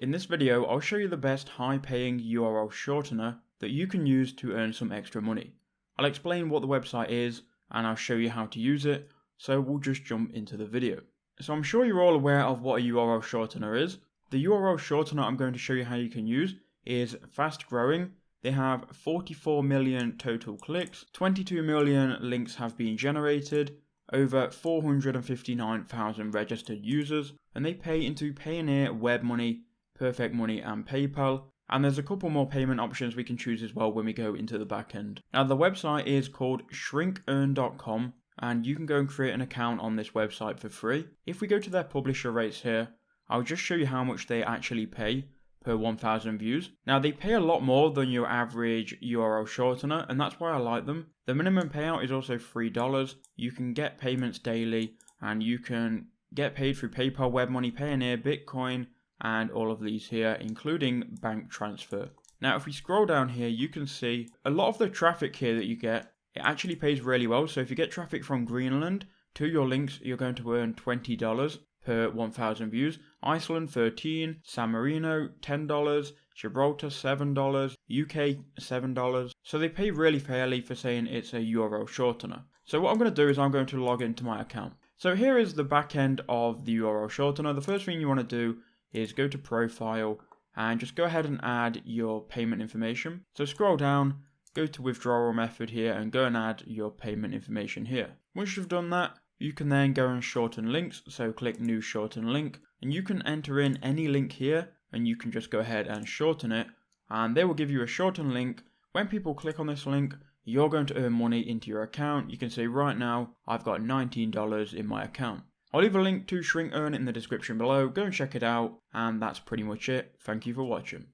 In this video, I'll show you the best high-paying URL shortener that you can use to earn some extra money. I'll explain what the website is and I'll show you how to use it, so we'll just jump into the video. So I'm sure you're all aware of what a URL shortener is. The URL shortener I'm going to show you how you can use is fast growing. They have 44 million total clicks, 22 million links have been generated, over 459,000 registered users, and they pay into Payoneer, Web Money, Perfect Money and PayPal, and there's a couple more payment options we can choose as well when we go into the back end. Now the website is called shrinkearn.com and you can go and create an account on this website for free. If we go to their publisher rates here, I'll just show you how much they actually pay per 1,000 views. Now they pay a lot more than your average URL shortener, and that's why I like them. The minimum payout is also $3. You can get payments daily and you can get paid through PayPal, Web Money, Payoneer, Bitcoin, and all of these here, including bank transfer. Now if we scroll down here, you can see a lot of the traffic here that you get, it actually pays really well. So if you get traffic from Greenland to your links, you're going to earn $20 per 1,000 views. Iceland $13, San Marino $10, Gibraltar $7, UK $7. So they pay really fairly for saying it's a URL shortener. So what I'm going to do is I'm going to log into my account. So here is the back end of the URL shortener. The first thing you want to do is go to profile and just go ahead and add your payment information. So scroll down, go to withdrawal method here and go and add your payment information here. Once you've done that, you can then go and shorten links. So click new shorten link and you can enter in any link here and you can just go ahead and shorten it and they will give you a shortened link. When people click on this link, you're going to earn money into your account. You can see right now I've got $19 in my account. I'll leave a link to Shortener in the description below. Go and check it out and that's pretty much it. Thank you for watching.